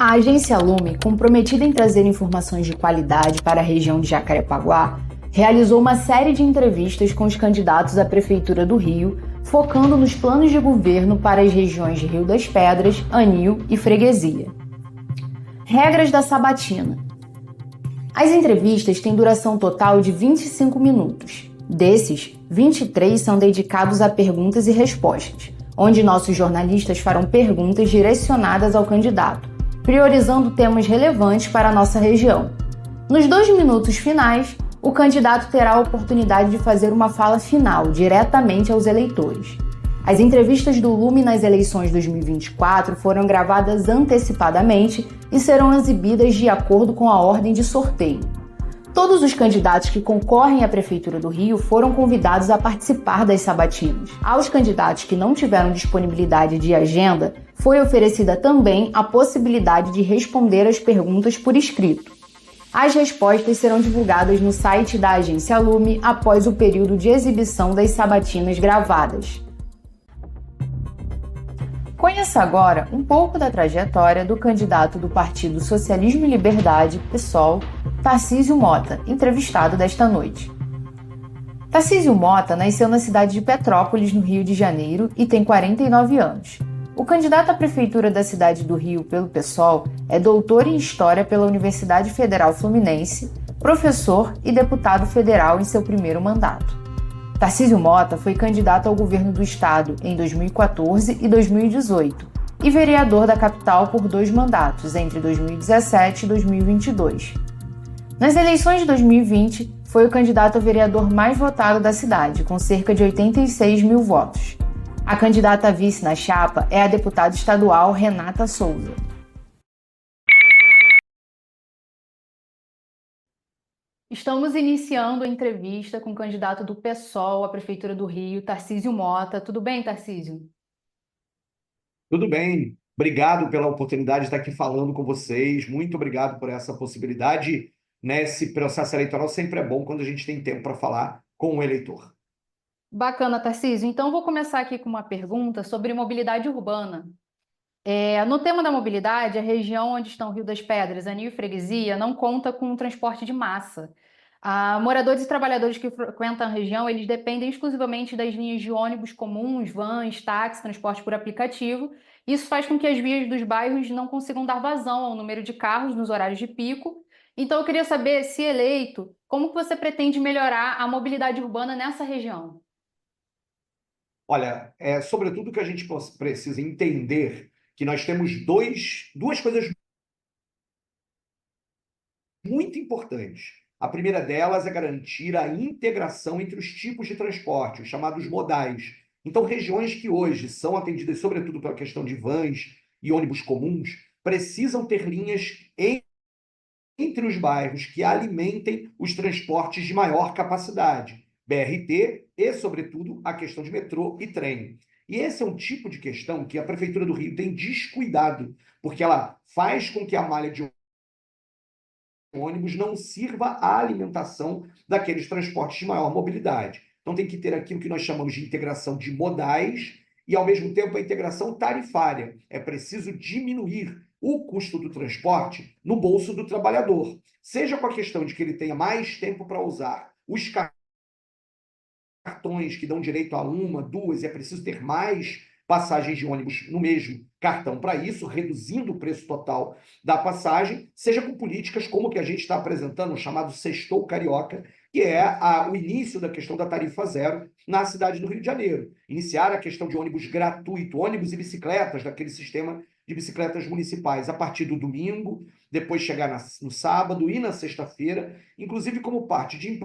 A agência Lume, comprometida em trazer informações de qualidade para a região de Jacarepaguá, realizou uma série de entrevistas com os candidatos à Prefeitura do Rio, focando nos planos de governo para as regiões de Rio das Pedras, Anil e Freguesia. Regras da sabatina. As entrevistas têm duração total de 25 minutos. Desses, 23 são dedicados a perguntas e respostas, onde nossos jornalistas farão perguntas direcionadas ao candidato, priorizando temas relevantes para a nossa região. Nos 2 minutos finais, o candidato terá a oportunidade de fazer uma fala final diretamente aos eleitores. As entrevistas do Lume nas eleições 2024 foram gravadas antecipadamente e serão exibidas de acordo com a ordem de sorteio. Todos os candidatos que concorrem à Prefeitura do Rio foram convidados a participar das sabatinas. Aos candidatos que não tiveram disponibilidade de agenda, foi oferecida também a possibilidade de responder as perguntas por escrito. As respostas serão divulgadas no site da agência Lume após o período de exibição das sabatinas gravadas. Conheça agora um pouco da trajetória do candidato do Partido Socialismo e Liberdade, PSOL, Tarcísio Mota, entrevistado desta noite. Tarcísio Mota nasceu na cidade de Petrópolis, no Rio de Janeiro, e tem 49 anos. O candidato à prefeitura da cidade do Rio pelo PSOL é doutor em História pela Universidade Federal Fluminense, professor e deputado federal em seu primeiro mandato. Tarcísio Mota foi candidato ao governo do estado em 2014 e 2018 e vereador da capital por 2 mandatos, entre 2017 e 2022. Nas eleições de 2020, foi o candidato a vereador mais votado da cidade, com cerca de 86 mil votos. A candidata a vice na chapa é a deputada estadual Renata Souza. Estamos iniciando a entrevista com o candidato do PSOL à Prefeitura do Rio, Tarcísio Mota. Tudo bem, Tarcísio? Tudo bem, obrigado pela oportunidade de estar aqui falando com vocês. Muito obrigado por essa possibilidade. Nesse processo eleitoral sempre é bom quando a gente tem tempo para falar com o eleitor. Bacana, Tarcísio. Então, vou começar aqui com uma pergunta sobre mobilidade urbana. No tema da mobilidade, a região onde estão Rio das Pedras, Anil e Freguesia não conta com transporte de massa. Moradores e trabalhadores que frequentam a região, eles dependem exclusivamente das linhas de ônibus comuns, vans, táxi, transporte por aplicativo. Isso faz com que as vias dos bairros não consigam dar vazão ao número de carros nos horários de pico. Então, eu queria saber, se eleito, como que você pretende melhorar a mobilidade urbana nessa região? Olha, sobretudo que a gente precisa entender que nós temos duas coisas muito importantes. A primeira delas é garantir a integração entre os tipos de transporte, os chamados modais. Então, regiões que hoje são atendidas, sobretudo pela questão de vans e ônibus comuns, precisam ter linhas entre os bairros que alimentem os transportes de maior capacidade, BRT e, sobretudo, a questão de metrô e trem. E esse é um tipo de questão que a Prefeitura do Rio tem descuidado, porque ela faz com que a malha de ônibus não sirva à alimentação daqueles transportes de maior mobilidade. Então tem que ter aquilo que nós chamamos de integração de modais e, ao mesmo tempo, a integração tarifária. É preciso diminuir o custo do transporte no bolso do trabalhador, seja com a questão de que ele tenha mais tempo para usar os cartões que dão direito a uma, duas, e é preciso ter mais passagens de ônibus no mesmo cartão para isso, reduzindo o preço total da passagem, seja com políticas como que a gente está apresentando, o chamado Sextou Carioca, que é o início da questão da tarifa zero na cidade do Rio de Janeiro. Iniciar a questão de ônibus gratuito, ônibus e bicicletas, daquele sistema de bicicletas municipais, a partir do domingo, depois chegar no sábado e na sexta-feira, inclusive como parte de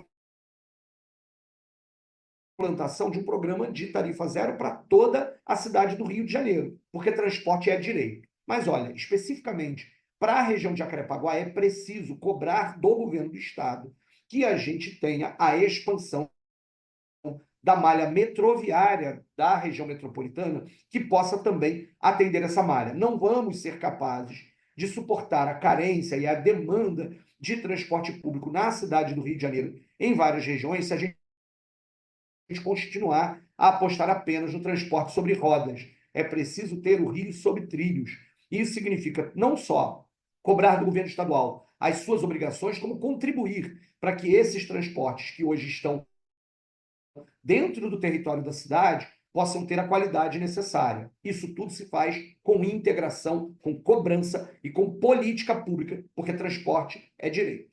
implantação de um programa de tarifa zero para toda a cidade do Rio de Janeiro, porque transporte é direito. Mas olha, especificamente para a região de Jacarepaguá é preciso cobrar do governo do estado que a gente tenha a expansão da malha metroviária da região metropolitana que possa também atender essa malha. Não vamos ser capazes de suportar a carência e a demanda de transporte público na cidade do Rio de Janeiro, em várias regiões, se a gente continuar a apostar apenas no transporte sobre rodas. É preciso ter o Rio sob trilhos. Isso significa não só cobrar do governo estadual as suas obrigações, como contribuir para que esses transportes que hoje estão dentro do território da cidade possam ter a qualidade necessária. Isso tudo se faz com integração, com cobrança e com política pública, porque transporte é direito.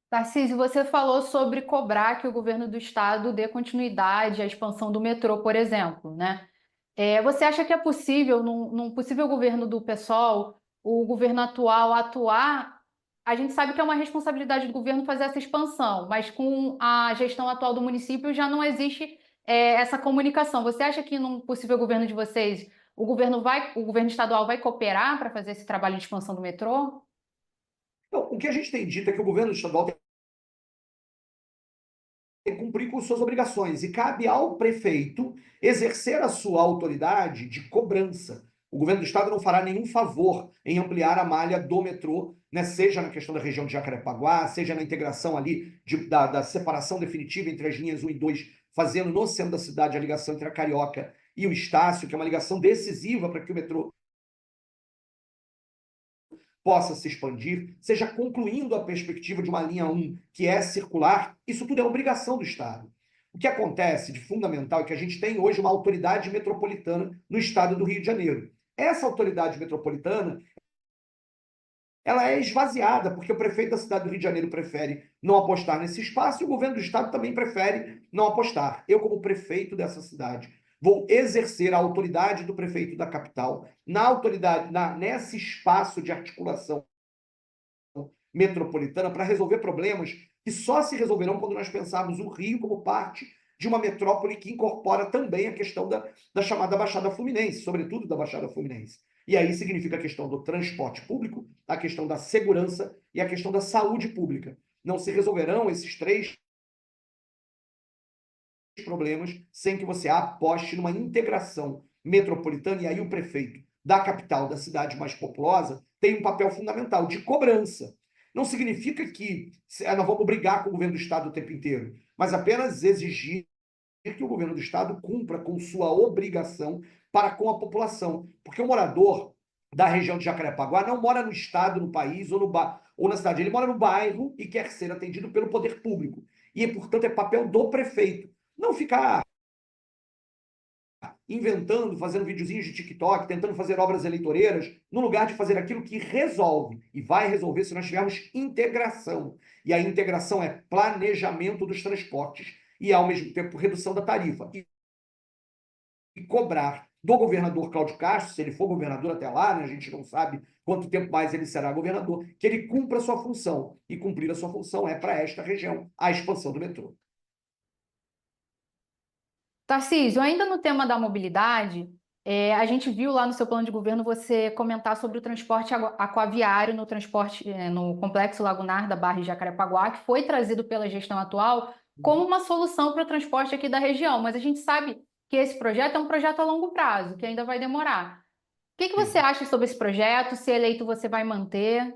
Tarcísio, você falou sobre cobrar que o governo do estado dê continuidade à expansão do metrô, por exemplo, né? Você acha que é possível, num possível governo do PSOL, o governo atual atuar? A gente sabe que é uma responsabilidade do governo fazer essa expansão, mas com a gestão atual do município já não existe essa comunicação. Você acha que num possível governo de vocês, o governo estadual vai cooperar para fazer esse trabalho de expansão do metrô? Então, o que a gente tem dito é que o governo estadual tem que cumprir com suas obrigações e cabe ao prefeito exercer a sua autoridade de cobrança. O governo do estado não fará nenhum favor em ampliar a malha do metrô, né, seja na questão da região de Jacarepaguá, seja na integração ali da separação definitiva entre as linhas 1 e 2, fazendo no centro da cidade a ligação entre a Carioca e o Estácio, que é uma ligação decisiva para que o metrô possa se expandir, seja concluindo a perspectiva de uma linha 1 que é circular, isso tudo é obrigação do Estado. O que acontece de fundamental é que a gente tem hoje uma autoridade metropolitana no estado do Rio de Janeiro. Essa autoridade metropolitana, ela é esvaziada, porque o prefeito da cidade do Rio de Janeiro prefere não apostar nesse espaço e o governo do estado também prefere não apostar. Eu, como prefeito dessa cidade, vou exercer a autoridade do prefeito da capital nesse espaço de articulação metropolitana para resolver problemas que só se resolverão quando nós pensarmos o Rio como parte de uma metrópole que incorpora também a questão da chamada Baixada Fluminense, sobretudo da Baixada Fluminense. E aí significa a questão do transporte público, a questão da segurança e a questão da saúde pública. Não se resolverão esses três problemas sem que você aposte numa integração metropolitana, e aí o prefeito da capital, da cidade mais populosa, tem um papel fundamental de cobrança. Não significa que nós vamos brigar com o governo do estado o tempo inteiro, mas apenas exigir que o governo do estado cumpra com sua obrigação para com a população. Porque o morador da região de Jacarepaguá não mora no estado, no país ou na cidade, ele mora no bairro e quer ser atendido pelo poder público. E, portanto, é papel do prefeito não ficar inventando, fazendo videozinhos de TikTok, tentando fazer obras eleitoreiras, no lugar de fazer aquilo que resolve. E vai resolver se nós tivermos integração. E a integração é planejamento dos transportes e, ao mesmo tempo, redução da tarifa. E cobrar do governador Cláudio Castro, se ele for governador até lá, né, a gente não sabe quanto tempo mais ele será governador, que ele cumpra a sua função. E cumprir a sua função é, para esta região, a expansão do metrô. Tarcísio, ainda no tema da mobilidade, a gente viu lá no seu plano de governo você comentar sobre o transporte aquaviário no Complexo Lagunar da Barra de Jacarepaguá, que foi trazido pela gestão atual como uma solução para o transporte aqui da região, mas a gente sabe que esse projeto é um projeto a longo prazo, que ainda vai demorar. O que você acha sobre esse projeto? Se eleito, você vai manter?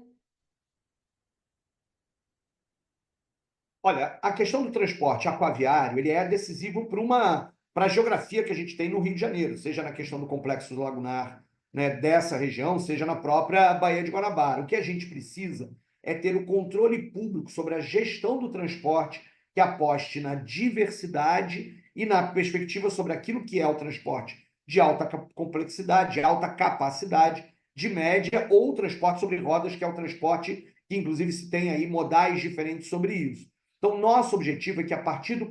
Olha, a questão do transporte aquaviário, ele é decisivo para a geografia que a gente tem no Rio de Janeiro, seja na questão do complexo lagunar, né, dessa região, seja na própria Baía de Guanabara. O que a gente precisa é ter o controle público sobre a gestão do transporte que aposte na diversidade e na perspectiva sobre aquilo que é o transporte de alta complexidade, de alta capacidade, de média, ou o transporte sobre rodas, que é o transporte que, inclusive, se tem aí modais diferentes sobre isso. Então, nosso objetivo é que, a partir do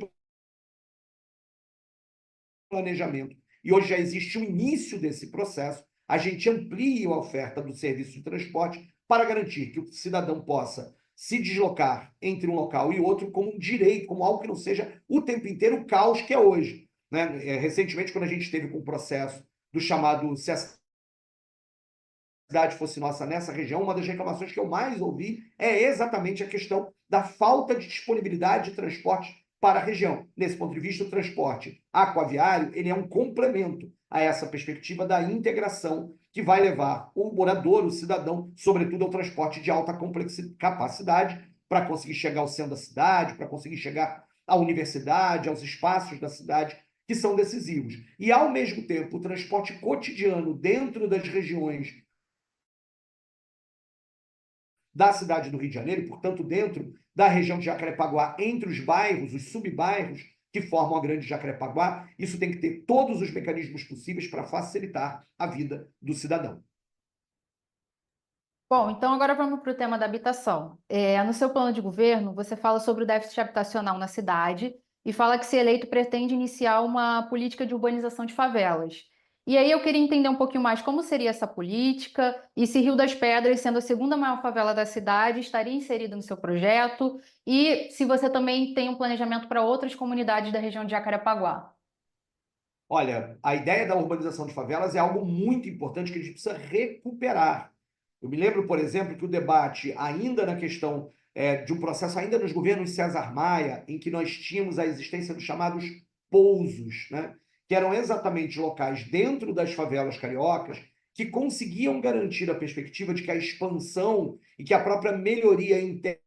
planejamento, e hoje já existe um início desse processo, a gente amplie a oferta do serviço de transporte para garantir que o cidadão possa se deslocar entre um local e outro como um direito, como algo que não seja o tempo inteiro o caos que é hoje. Né? Recentemente, quando a gente teve com o processo do chamado Se a cidade fosse nossa nessa região, uma das reclamações que eu mais ouvi é exatamente a questão da falta de disponibilidade de transporte para a região. Nesse ponto de vista, o transporte aquaviário ele é um complemento a essa perspectiva da integração que vai levar o morador, o cidadão, sobretudo ao transporte de alta capacidade, para conseguir chegar ao centro da cidade, para conseguir chegar à universidade, aos espaços da cidade, que são decisivos. E, ao mesmo tempo, o transporte cotidiano dentro das regiões da cidade do Rio de Janeiro, e, portanto, dentro da região de Jacarepaguá, entre os bairros, os subbairros que formam a Grande Jacarepaguá, isso tem que ter todos os mecanismos possíveis para facilitar a vida do cidadão. Bom, então agora vamos para o tema da habitação. No seu plano de governo, você fala sobre o déficit habitacional na cidade e fala que, se eleito, pretende iniciar uma política de urbanização de favelas. E aí eu queria entender um pouquinho mais como seria essa política e se Rio das Pedras, sendo a segunda maior favela da cidade, estaria inserida no seu projeto e se você também tem um planejamento para outras comunidades da região de Jacarepaguá. Olha, a ideia da urbanização de favelas é algo muito importante que a gente precisa recuperar. Eu me lembro, por exemplo, que o debate, ainda na questão de um processo, ainda nos governos César Maia, em que nós tínhamos a existência dos chamados pousos, né? Que eram exatamente locais dentro das favelas cariocas que conseguiam garantir a perspectiva de que a expansão e que a própria melhoria interna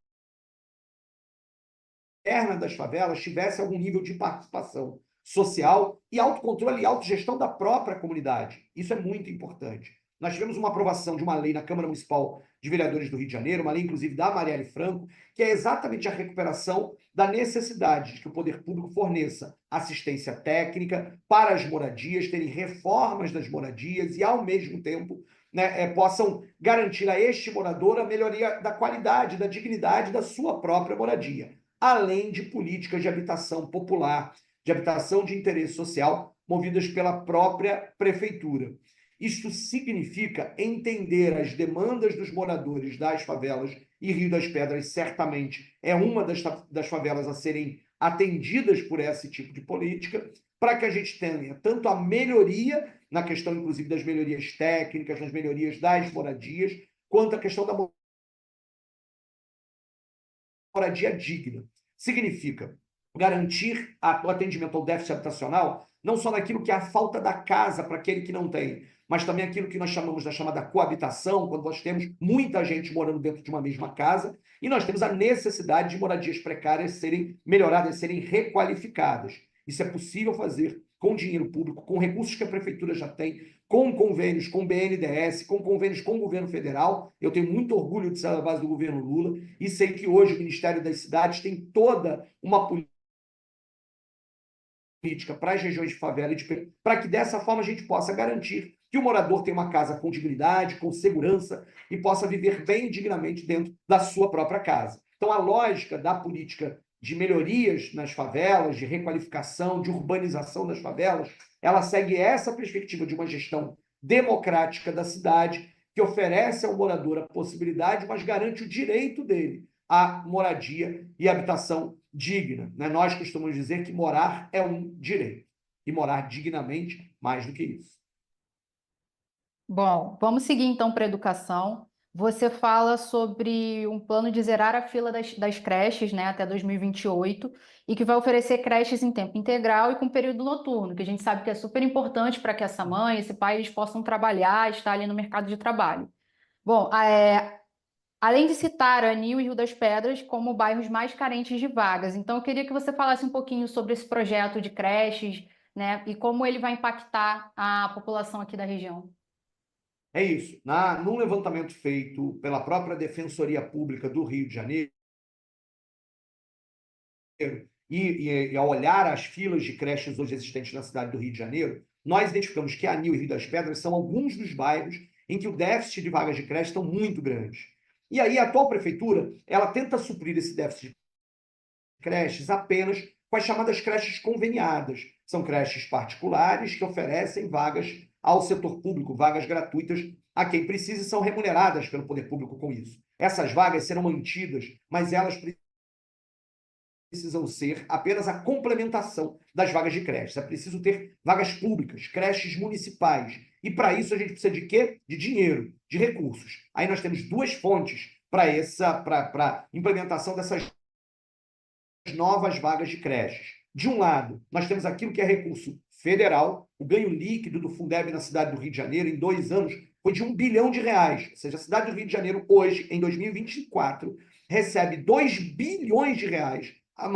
das favelas tivesse algum nível de participação social e autocontrole e autogestão da própria comunidade. Isso é muito importante. Nós tivemos uma aprovação de uma lei na Câmara Municipal de Vereadores do Rio de Janeiro, uma lei, inclusive, da Marielle Franco, que é exatamente a recuperação da necessidade de que o poder público forneça assistência técnica para as moradias, terem reformas das moradias e, ao mesmo tempo, né, possam garantir a este morador a melhoria da qualidade, da dignidade da sua própria moradia, além de políticas de habitação popular, de habitação de interesse social, movidas pela própria prefeitura. Isto significa entender as demandas dos moradores das favelas, e Rio das Pedras certamente é uma das favelas a serem atendidas por esse tipo de política, para que a gente tenha tanto a melhoria, na questão inclusive das melhorias técnicas, das melhorias das moradias, quanto a questão da moradia digna. Significa garantir o atendimento ao déficit habitacional, não só naquilo que é a falta da casa para aquele que não tem, mas também aquilo que nós chamamos da chamada coabitação, quando nós temos muita gente morando dentro de uma mesma casa, e nós temos a necessidade de moradias precárias serem melhoradas, serem requalificadas. Isso é possível fazer com dinheiro público, com recursos que a prefeitura já tem, com convênios com o BNDES, com convênios com o governo federal. Eu tenho muito orgulho de ser da base do governo Lula e sei que hoje o Ministério das Cidades tem toda uma política para as regiões de favela, para que dessa forma a gente possa garantir que o morador tenha uma casa com dignidade, com segurança e possa viver bem e dignamente dentro da sua própria casa. Então, a lógica da política de melhorias nas favelas, de requalificação, de urbanização das favelas, ela segue essa perspectiva de uma gestão democrática da cidade, que oferece ao morador a possibilidade, mas garante o direito dele à moradia e habitação digna. Né? Nós costumamos dizer que morar é um direito, e morar dignamente mais do que isso. Bom, vamos seguir então para a educação. Você fala sobre um plano de zerar a fila das creches, né, até 2028, e que vai oferecer creches em tempo integral e com período noturno, que a gente sabe que é super importante para que essa mãe, esse pai, eles possam trabalhar, estar ali no mercado de trabalho. Bom, além de citar Anil e Rio das Pedras como bairros mais carentes de vagas, então eu queria que você falasse um pouquinho sobre esse projeto de creches, né, e como ele vai impactar a população aqui da região. É isso. Num levantamento feito pela própria Defensoria Pública do Rio de Janeiro, e ao olhar as filas de creches hoje existentes na cidade do Rio de Janeiro, nós identificamos que Anil e Rio das Pedras são alguns dos bairros em que o déficit de vagas de creche estão muito grandes. E aí a atual prefeitura, ela tenta suprir esse déficit de creches apenas com as chamadas creches conveniadas. São creches particulares que oferecem vagas ao setor público, vagas gratuitas a quem precisa e são remuneradas pelo poder público com isso. Essas vagas serão mantidas, mas elas precisam ser apenas a complementação das vagas de creches. É preciso ter vagas públicas, creches municipais. E para isso a gente precisa de quê? De dinheiro, de recursos. Aí nós temos duas fontes para a implementação dessas novas vagas de creches. De um lado, nós temos aquilo que é recurso federal, o ganho líquido do Fundeb na cidade do Rio de Janeiro em 2 anos foi de R$ 1 bilhão, ou seja, a cidade do Rio de Janeiro hoje, em 2024, recebe R$ 2 bilhões a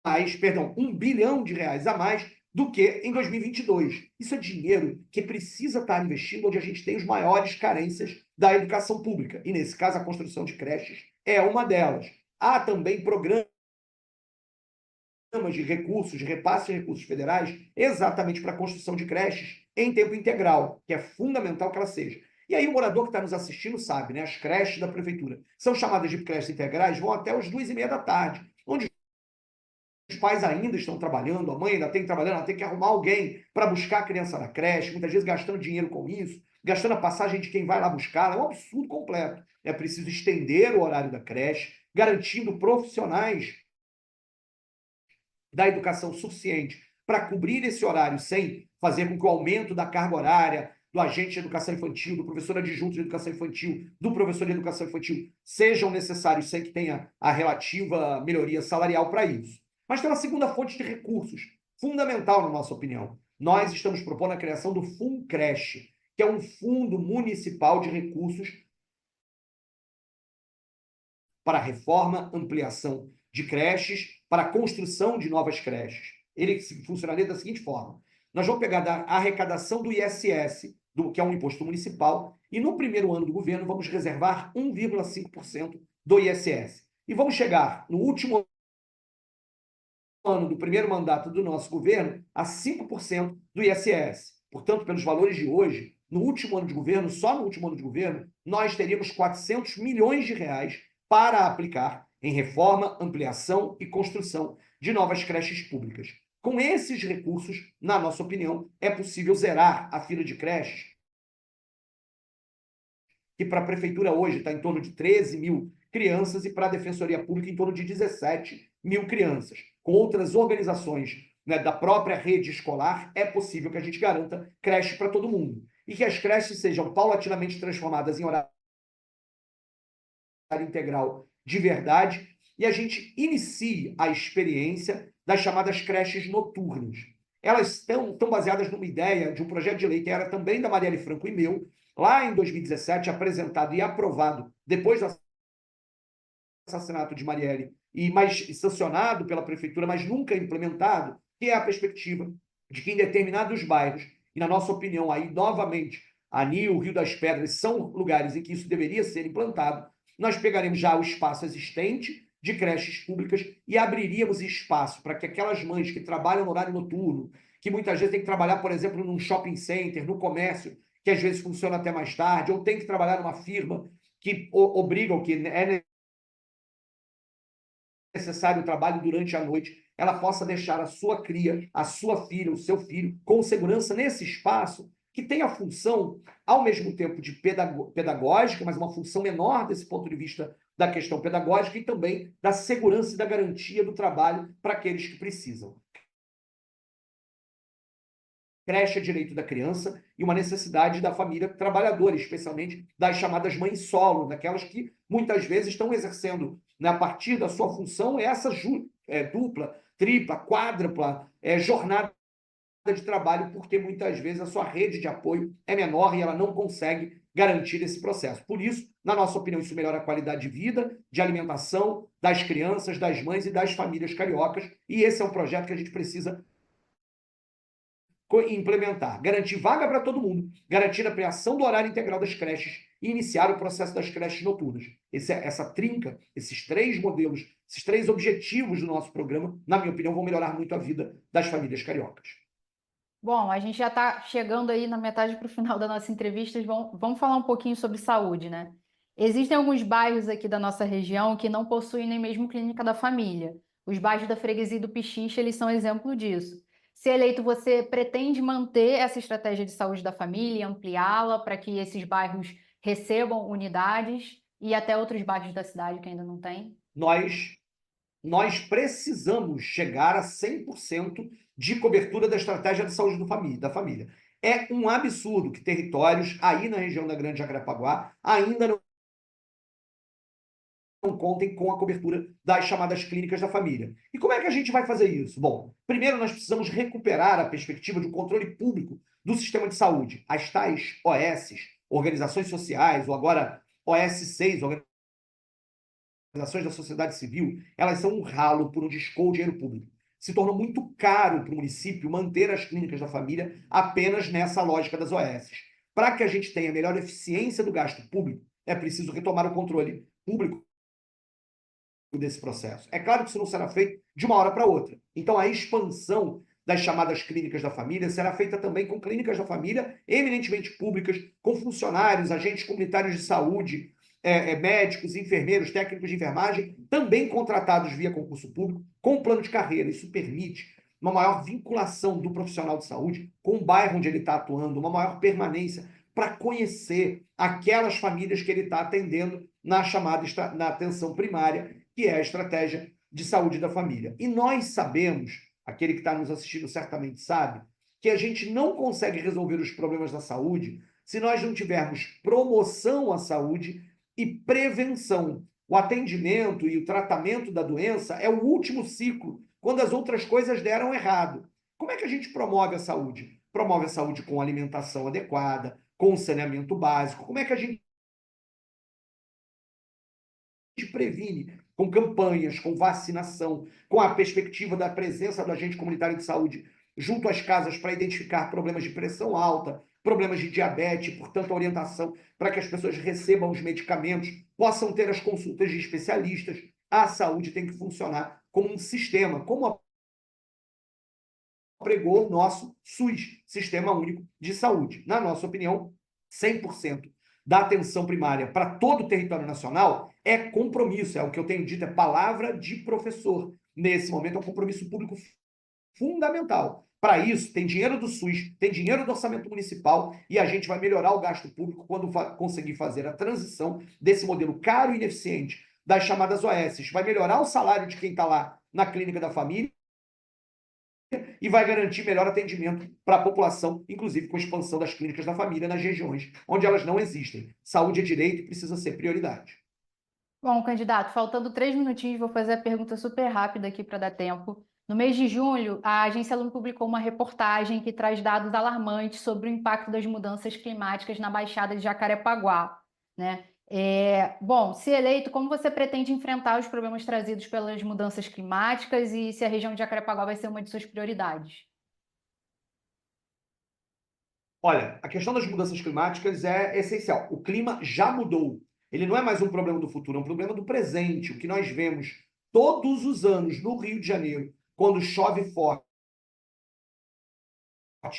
mais, perdão, R$ 1 bilhão a mais do que em 2022. Isso é dinheiro que precisa estar investindo onde a gente tem as maiores carências da educação pública. E, nesse caso, a construção de creches é uma delas. Há também programas de recursos, de repasse de recursos federais, exatamente para a construção de creches em tempo integral, que é fundamental que ela seja. E aí o morador que está nos assistindo sabe, né? As creches da prefeitura são chamadas de creches integrais, vão até as 2h30 da tarde, onde os pais ainda estão trabalhando, a mãe ainda tem que trabalhar, ela tem que arrumar alguém para buscar a criança na creche, muitas vezes gastando dinheiro com isso, gastando a passagem de quem vai lá buscar, é um absurdo completo. É preciso estender o horário da creche, garantindo profissionais da educação suficiente para cobrir esse horário sem fazer com que o aumento da carga horária do agente de educação infantil, do professor adjunto de educação infantil, do professor de educação infantil sejam necessários sem que tenha a relativa melhoria salarial para isso. Mas tem uma segunda fonte de recursos, fundamental na nossa opinião. Nós estamos propondo a criação do FUNCreche, que é um fundo municipal de recursos para reforma, ampliação de creches, para a construção de novas creches. Ele funcionaria da seguinte forma: nós vamos pegar da arrecadação do ISS, que é um imposto municipal, e no primeiro ano do governo vamos reservar 1,5% do ISS. E vamos chegar no último ano do primeiro mandato do nosso governo a 5% do ISS. Portanto, pelos valores de hoje, no último ano de governo, só no último ano de governo, nós teríamos 400 milhões de reais para aplicar em reforma, ampliação e construção de novas creches públicas. Com esses recursos, na nossa opinião, é possível zerar a fila de creches, que para a prefeitura hoje está em torno de 13 mil crianças e para a Defensoria Pública em torno de 17 mil crianças. Com outras organizações, né, da própria rede escolar, é possível que a gente garanta creche para todo mundo. E que as creches sejam paulatinamente transformadas em horário integral de verdade, e a gente inicie a experiência das chamadas creches noturnas. Elas estão baseadas numa ideia de um projeto de lei que era também da Marielle Franco e meu, lá em 2017, apresentado e aprovado depois do assassinato de Marielle, mas sancionado pela prefeitura, mas nunca implementado, que é a perspectiva de que em determinados bairros, e na nossa opinião aí, novamente, Anil, Rio das Pedras, são lugares em que isso deveria ser implantado, nós pegaremos já o espaço existente de creches públicas e abriríamos espaço para que aquelas mães que trabalham no horário noturno, que muitas vezes têm que trabalhar, por exemplo, num shopping center, no comércio, que às vezes funciona até mais tarde, ou tem que trabalhar numa firma que obriga, ou que é necessário o trabalho durante a noite, ela possa deixar a sua cria, a sua filha, o seu filho, com segurança nesse espaço, que tem a função, ao mesmo tempo, de pedagógica, mas uma função menor desse ponto de vista da questão pedagógica e também da segurança e da garantia do trabalho para aqueles que precisam. Creche é direito da criança e uma necessidade da família trabalhadora, especialmente das chamadas mães solo, daquelas que muitas vezes estão exercendo, né, a partir da sua função, essa dupla, tripla, quádrupla jornada de trabalho, porque muitas vezes a sua rede de apoio é menor e ela não consegue garantir esse processo. Por isso, na nossa opinião, isso melhora a qualidade de vida, de alimentação das crianças, das mães e das famílias cariocas, e esse é um projeto que a gente precisa implementar, garantir vaga para todo mundo, garantir a ampliação do horário integral das creches e iniciar o processo das creches noturnas. Essa trinca, esses três modelos, esses três objetivos do nosso programa, na minha opinião, vão melhorar muito a vida das famílias cariocas. Bom, a gente já está chegando aí na metade para o final da nossa entrevista. Vamos falar um pouquinho sobre saúde, né? Existem alguns bairros aqui da nossa região que não possuem nem mesmo clínica da família. Os bairros da Freguesia e do Pichincha, eles são exemplo disso. Se eleito, você pretende manter essa estratégia de saúde da família e ampliá-la para que esses bairros recebam unidades e até outros bairros da cidade que ainda não têm? Nós precisamos chegar a 100% de cobertura da estratégia de saúde da família. É um absurdo que territórios aí na região da Grande Jacarepaguá ainda não contem com a cobertura das chamadas clínicas da família. E como é que a gente vai fazer isso? Bom, primeiro nós precisamos recuperar a perspectiva de um controle público do sistema de saúde. As tais OS, organizações sociais, ou agora OS6, organizações da sociedade civil, elas são um ralo por onde escoa o dinheiro público. Se tornou muito caro para o município manter as clínicas da família apenas nessa lógica das OS. Para que a gente tenha melhor eficiência do gasto público, é preciso retomar o controle público desse processo. É claro que isso não será feito de uma hora para outra. Então, a expansão das chamadas clínicas da família será feita também com clínicas da família eminentemente públicas, com funcionários, agentes comunitários de saúde, médicos, enfermeiros, técnicos de enfermagem, também contratados via concurso público, com plano de carreira. Isso permite uma maior vinculação do profissional de saúde com o bairro onde ele está atuando, uma maior permanência para conhecer aquelas famílias que ele está atendendo na chamada na atenção primária, que é a estratégia de saúde da família. E nós sabemos, aquele que está nos assistindo certamente sabe, que a gente não consegue resolver os problemas da saúde se nós não tivermos promoção à saúde e prevenção. O atendimento e o tratamento da doença é o último ciclo, quando as outras coisas deram errado. Como é que a gente promove a saúde? Promove a saúde com alimentação adequada, com saneamento básico. Como é que a gente previne? Com campanhas, com vacinação, com a perspectiva da presença do agente comunitário de saúde junto às casas para identificar problemas de pressão alta, problemas de diabetes, portanto, a orientação para que as pessoas recebam os medicamentos, possam ter as consultas de especialistas. A saúde tem que funcionar como um sistema, como pregou o nosso SUS, Sistema Único de Saúde. Na nossa opinião, 100% da atenção primária para todo o território nacional é compromisso, é o que eu tenho dito, é palavra de professor. Nesse momento, é um compromisso público fundamental. Para isso, tem dinheiro do SUS, tem dinheiro do orçamento municipal e a gente vai melhorar o gasto público quando conseguir fazer a transição desse modelo caro e ineficiente das chamadas OS. Vai melhorar o salário de quem está lá na clínica da família e vai garantir melhor atendimento para a população, inclusive com a expansão das clínicas da família nas regiões onde elas não existem. Saúde é direito e precisa ser prioridade. Bom, candidato, faltando 3 minutinhos, vou fazer a pergunta super rápida aqui para dar tempo. No mês de julho, a Agência Lume publicou uma reportagem que traz dados alarmantes sobre o impacto das mudanças climáticas na Baixada de Jacarepaguá, né? Bom, se eleito, como você pretende enfrentar os problemas trazidos pelas mudanças climáticas e se a região de Jacarepaguá vai ser uma de suas prioridades? Olha, a questão das mudanças climáticas é essencial. O clima já mudou. Ele não é mais um problema do futuro, é um problema do presente. O que nós vemos todos os anos no Rio de Janeiro, quando chove forte,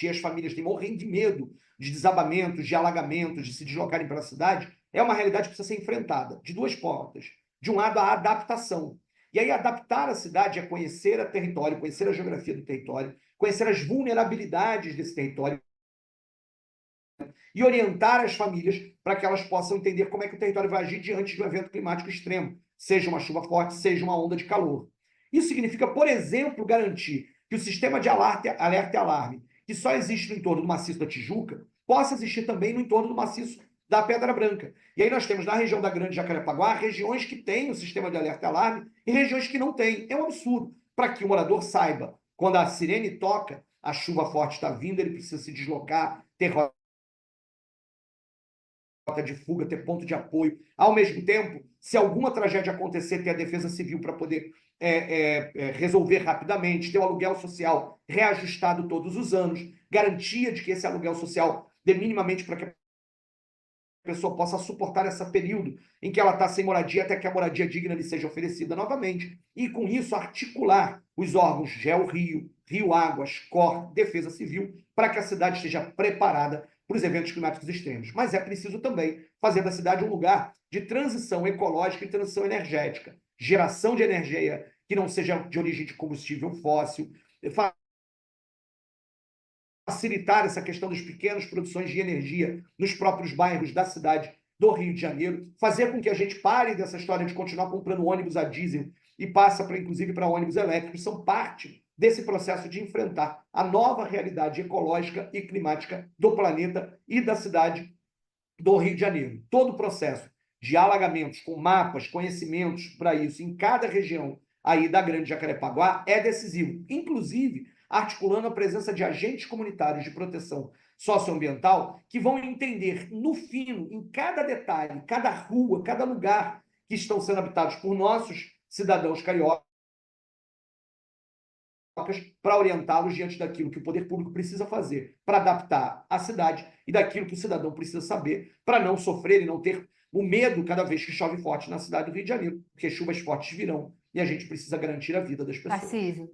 e as famílias têm morrendo de medo de desabamentos, de alagamentos, de se deslocarem para a cidade, é uma realidade que precisa ser enfrentada de duas portas. De um lado, a adaptação. E aí, adaptar a cidade é conhecer o território, conhecer a geografia do território, conhecer as vulnerabilidades desse território e orientar as famílias para que elas possam entender como é que o território vai agir diante de um evento climático extremo, seja uma chuva forte, seja uma onda de calor. Isso significa, por exemplo, garantir que o sistema de alerta e alarme, que só existe no entorno do maciço da Tijuca, possa existir também no entorno do maciço da Pedra Branca. E aí nós temos na região da Grande Jacarepaguá regiões que têm o sistema de alerta e alarme e regiões que não têm. É um absurdo. Para que o morador saiba, quando a sirene toca, a chuva forte está vindo, ele precisa se deslocar, ter rota de fuga, ter ponto de apoio. Ao mesmo tempo, se alguma tragédia acontecer, ter a defesa civil para poder resolver rapidamente, ter o aluguel social reajustado todos os anos, garantia de que esse aluguel social dê minimamente para que a pessoa possa suportar esse período em que ela está sem moradia até que a moradia digna lhe seja oferecida novamente. E, com isso, articular os órgãos GeoRio, Rio Águas, COR, Defesa Civil, para que a cidade esteja preparada para os eventos climáticos extremos. Mas é preciso também fazer da cidade um lugar de transição ecológica e transição energética. Geração de energia que não seja de origem de combustível fóssil, facilitar essa questão das pequenas produções de energia nos próprios bairros da cidade do Rio de Janeiro, fazer com que a gente pare dessa história de continuar comprando ônibus a diesel e passa, inclusive, para ônibus elétricos, são parte desse processo de enfrentar a nova realidade ecológica e climática do planeta e da cidade do Rio de Janeiro. Todo o processo de alagamentos, com mapas, conhecimentos para isso em cada região aí da Grande Jacarepaguá é decisivo, inclusive articulando a presença de agentes comunitários de proteção socioambiental que vão entender no fino, em cada detalhe, cada rua, cada lugar que estão sendo habitados por nossos cidadãos cariocas, para orientá-los diante daquilo que o poder público precisa fazer para adaptar a cidade e daquilo que o cidadão precisa saber para não sofrer e não ter o medo cada vez que chove forte na cidade do Rio de Janeiro, porque chuvas fortes virão e a gente precisa garantir a vida das pessoas. Tarcísio,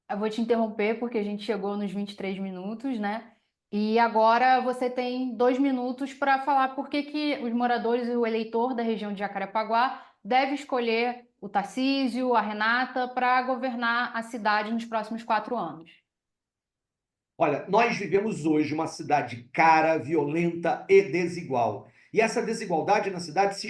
eu vou te interromper porque a gente chegou nos 23 minutos, né? E agora você tem 2 minutos para falar por que os moradores e o eleitor da região de Jacarepaguá deve escolher o Tarcísio, a Renata, para governar a cidade nos próximos 4 anos. Olha, nós vivemos hoje uma cidade cara, violenta e desigual. E essa desigualdade na cidade se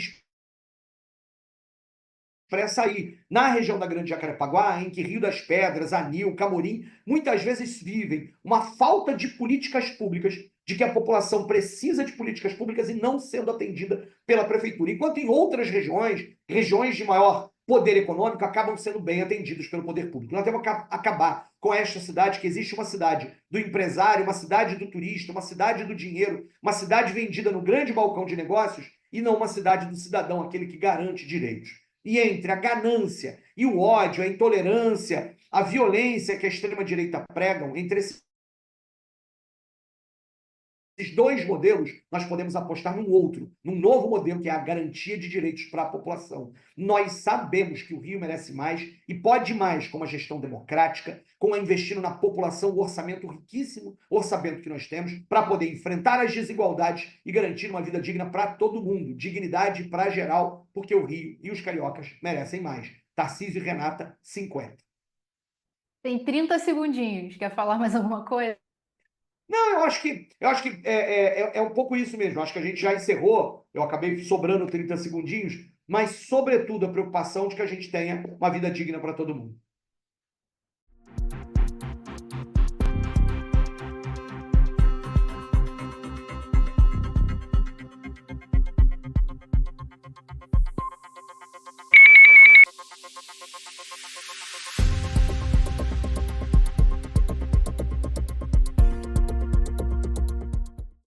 expressa aí, na região da Grande Jacarepaguá, em que Rio das Pedras, Anil, Camorim, muitas vezes vivem uma falta de políticas públicas, de que a população precisa de políticas públicas e não sendo atendida pela prefeitura. Enquanto em outras regiões, regiões de maior poder econômico, acabam sendo bem atendidos pelo poder público. Nós temos que acabar com esta cidade, que existe uma cidade do empresário, uma cidade do turista, uma cidade do dinheiro, uma cidade vendida no grande balcão de negócios e não uma cidade do cidadão, aquele que garante direitos. E entre a ganância e o ódio, a intolerância, a violência que a extrema-direita pregam, entre esses dois modelos, nós podemos apostar num outro, num novo modelo, que é a garantia de direitos para a população. Nós sabemos que o Rio merece mais e pode mais com uma gestão democrática, com a investindo na população, o orçamento riquíssimo, orçamento que nós temos, para poder enfrentar as desigualdades e garantir uma vida digna para todo mundo, dignidade para geral, porque o Rio e os cariocas merecem mais. Tarcísio e Renata, 50. Tem 30 segundinhos. Quer falar mais alguma coisa? Não, eu acho que é um pouco isso mesmo. Eu acho que a gente já encerrou, eu acabei sobrando 30 segundinhos, mas, sobretudo, a preocupação de que a gente tenha uma vida digna para todo mundo.